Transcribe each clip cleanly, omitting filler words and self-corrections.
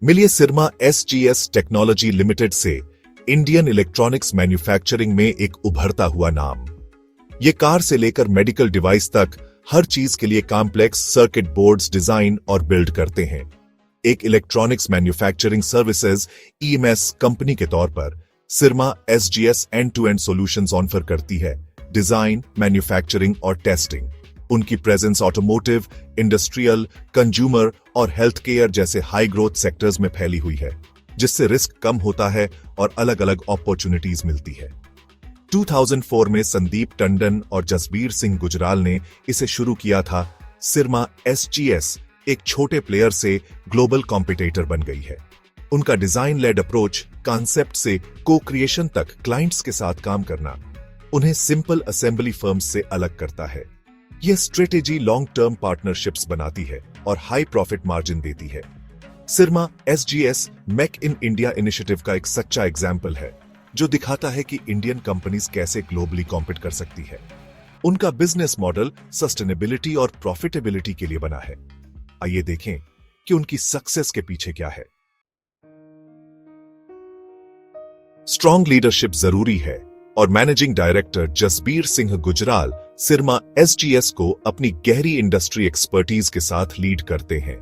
मिलिए सिरमा SGS technology limited से Indian electronics manufacturing में एक उभरता हुआ नाम। ये कार से लेकर मेडिकल डिवाइस तक हर चीज के लिए कॉम्प्लेक्स सर्किट बोर्ड्स डिजाइन और बिल्ड करते हैं। एक electronics manufacturing services EMS company के तौर पर Syrma SGS end to end solutions offer करती है, डिजाइन, मैन्युफैक्चरिंग और टेस्टिंग। उनकी प्रेजेंस ऑटोमोटिव, इंडस्ट्रियल, कंज्यूमर और हेल्थ केयर जैसे हाई ग्रोथ सेक्टर्स में फैली हुई है, जिससे रिस्क कम होता है और अलग अलग अपॉर्चुनिटीज मिलती है। 2004 में संदीप टंडन और जसबीर सिंह गुजराल ने इसे शुरू किया था। सिरमा एसजीएस एक छोटे प्लेयर से ग्लोबल कॉम्पिटिटर बन गई है। उनका डिजाइन लेड अप्रोच, कॉन्सेप्ट से को क्रिएशन तक क्लाइंट्स के साथ काम करना उन्हें सिंपल असेंबली फर्म्स से अलग करता है। यह स्ट्रेटेजी लॉन्ग टर्म पार्टनरशिप्स बनाती है और हाई प्रॉफिट मार्जिन देती है। Syrma SGS make in India initiative का एक सच्चा एग्जाम्पल है, जो दिखाता है कि इंडियन कंपनीज कैसे ग्लोबली कॉम्पीट कर सकती है। उनका बिजनेस मॉडल सस्टेनेबिलिटी और प्रॉफिटेबिलिटी के लिए बना है। आइए देखें कि उनकी सक्सेस के पीछे क्या है। स्ट्रॉन्ग लीडरशिप जरूरी है और managing director Jasbir Singh Gujral Syrma SGS को अपनी गहरी इंडस्ट्री एक्सपर्टीज के साथ लीड करते हैं।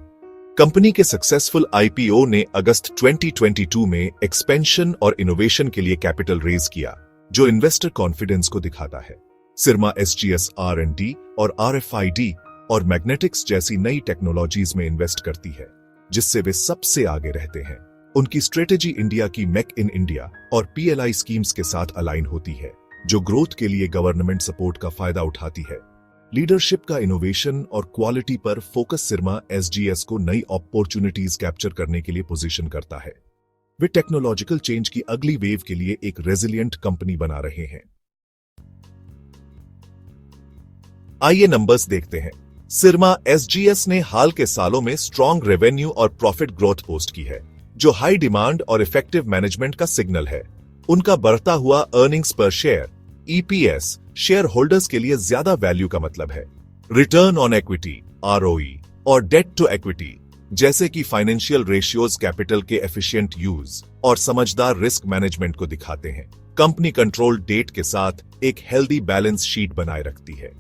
कंपनी के सक्सेसफुल आईपीओ ने अगस्त 2022 में एक्सपेंशन और इनोवेशन के लिए कैपिटल रेज किया, जो इन्वेस्टर कॉन्फिडेंस को दिखाता है। सिरमा एसजीएस R&D और RFID और मैग्नेटिक्स जैसी नई टेक्नोलॉजीज में इन्वेस्ट करती है, जिससे वे सबसे आगे रहते हैं। उनकी स्ट्रेटेजी इंडिया की मेक इन इंडिया और PLI स्कीम्स के साथ अलाइन होती है, जो ग्रोथ के लिए गवर्नमेंट सपोर्ट का फायदा उठाती है। लीडरशिप का इनोवेशन और क्वालिटी पर फोकस सिरमा एसजीएस को नई अपॉर्चुनिटीज कैप्चर करने के लिए पोजीशन करता है। वे टेक्नोलॉजिकल चेंज की अगली वेव के लिए एक रेजिलिएंट कंपनी बना रहे हैं। आइए नंबर्स देखते हैं। सिरमा एसजीएस ने हाल के सालों में स्ट्रॉन्ग रेवेन्यू और प्रॉफिट ग्रोथ पोस्ट की है, जो हाई डिमांड और इफेक्टिव मैनेजमेंट का सिग्नल है। उनका बढ़ता हुआ अर्निंग्स पर शेयर EPS शेयर होल्डर्स के लिए ज्यादा वैल्यू का मतलब है। रिटर्न ऑन इक्विटी ROE और डेट टू इक्विटी जैसे कि फाइनेंशियल रेशियोज कैपिटल के एफिशिएंट यूज और समझदार रिस्क मैनेजमेंट को दिखाते हैं। कंपनी कंट्रोल डेट के साथ एक हेल्दी बैलेंस शीट बनाए रखती है।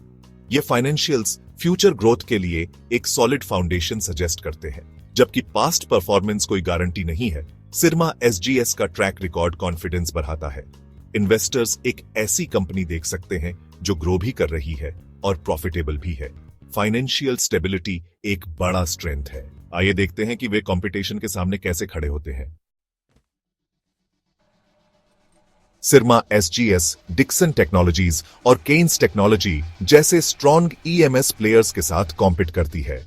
ये फाइनेंशियल्स फ्यूचर ग्रोथ के लिए एक सॉलिड फाउंडेशन सजेस्ट करते हैं, जबकि पास्ट परफॉर्मेंस कोई गारंटी नहीं है। सिरमा एसजीएस का ट्रैक रिकॉर्ड कॉन्फिडेंस बढ़ाता है। इन्वेस्टर्स एक ऐसी कंपनी देख सकते हैं जो ग्रो भी कर रही है और प्रॉफिटेबल भी है। फाइनेंशियल स्टेबिलिटी एक बड़ा स्ट्रेंथ है। आइए देखते हैं कि वे कंपटीशन के सामने कैसे खड़े होते हैं। सिरमा एसजीएस डिक्सन टेक्नोलॉजीज और केन्स टेक्नोलॉजी जैसे स्ट्रॉन्ग EMS प्लेयर्स के साथ कॉम्पीट करती है।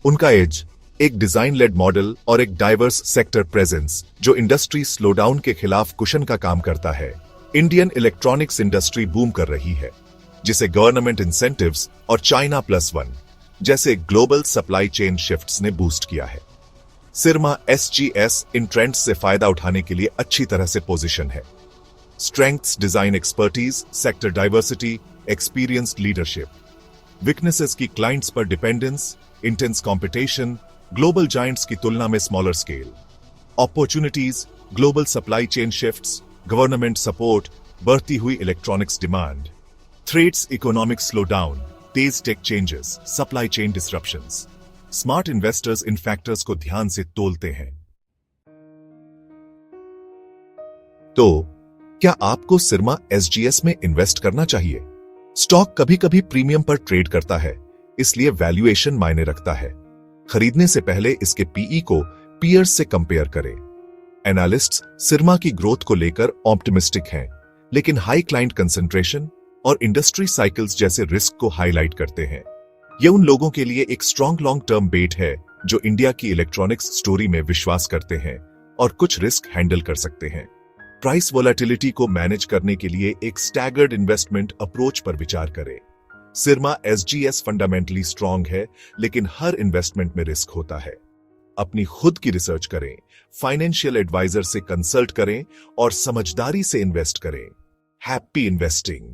उनका एज एक डिजाइन लेड मॉडल और एक डाइवर्स सेक्टर प्रेजेंस, जो इंडस्ट्री स्लोडाउन के खिलाफ कुशन का काम करता है। इंडियन इलेक्ट्रॉनिक्स इंडस्ट्री बूम कर रही है, जिसे गवर्नमेंट इंसेंटिव्स और चाइना +1 जैसे ग्लोबल सप्लाई चेन शिफ्ट्स ने बूस्ट किया है। सिरमा एसजीएस इन ट्रेंड्स से फायदा उठाने के लिए अच्छी तरह से पोजीशन है। Strengths design expertise, sector diversity, experienced leadership. Weaknesses की क्लाइंट्स पर dependence, intense competition, global giants की तुलना में smaller scale. Opportunities, global supply chain shifts, government support, बढ़ती हुई electronics demand. Threats, economic slowdown, तेज tech changes, supply chain disruptions. Smart investors इन factors को ध्यान से तोलते हैं। तो क्या आपको सिरमा एसजीएस में इन्वेस्ट करना चाहिए? स्टॉक कभी कभी प्रीमियम पर ट्रेड करता है, इसलिए वैल्यूएशन मायने रखता है। खरीदने से पहले इसके PE को पीयर्स से कंपेयर करें। एनालिस्ट्स सिरमा की ग्रोथ को लेकर ऑप्टिमिस्टिक हैं, लेकिन हाई क्लाइंट कंसंट्रेशन और इंडस्ट्री साइकिल्स जैसे रिस्क को हाईलाइट करते हैं। यह उन लोगों के लिए एक स्ट्रॉन्ग लॉन्ग टर्म बेट है जो इंडिया की इलेक्ट्रॉनिक्स स्टोरी में विश्वास करते हैं और कुछ रिस्क हैंडल कर सकते हैं। प्राइस वोलेटिलिटी को मैनेज करने के लिए एक स्टैगर्ड इन्वेस्टमेंट अप्रोच पर विचार करें। सिरमा एसजीएस फंडामेंटली स्ट्रॉन्ग है, लेकिन हर इन्वेस्टमेंट में रिस्क होता है। अपनी खुद की रिसर्च करें, फाइनेंशियल एडवाइजर से कंसल्ट करें और समझदारी से इन्वेस्ट करें। Happy investing.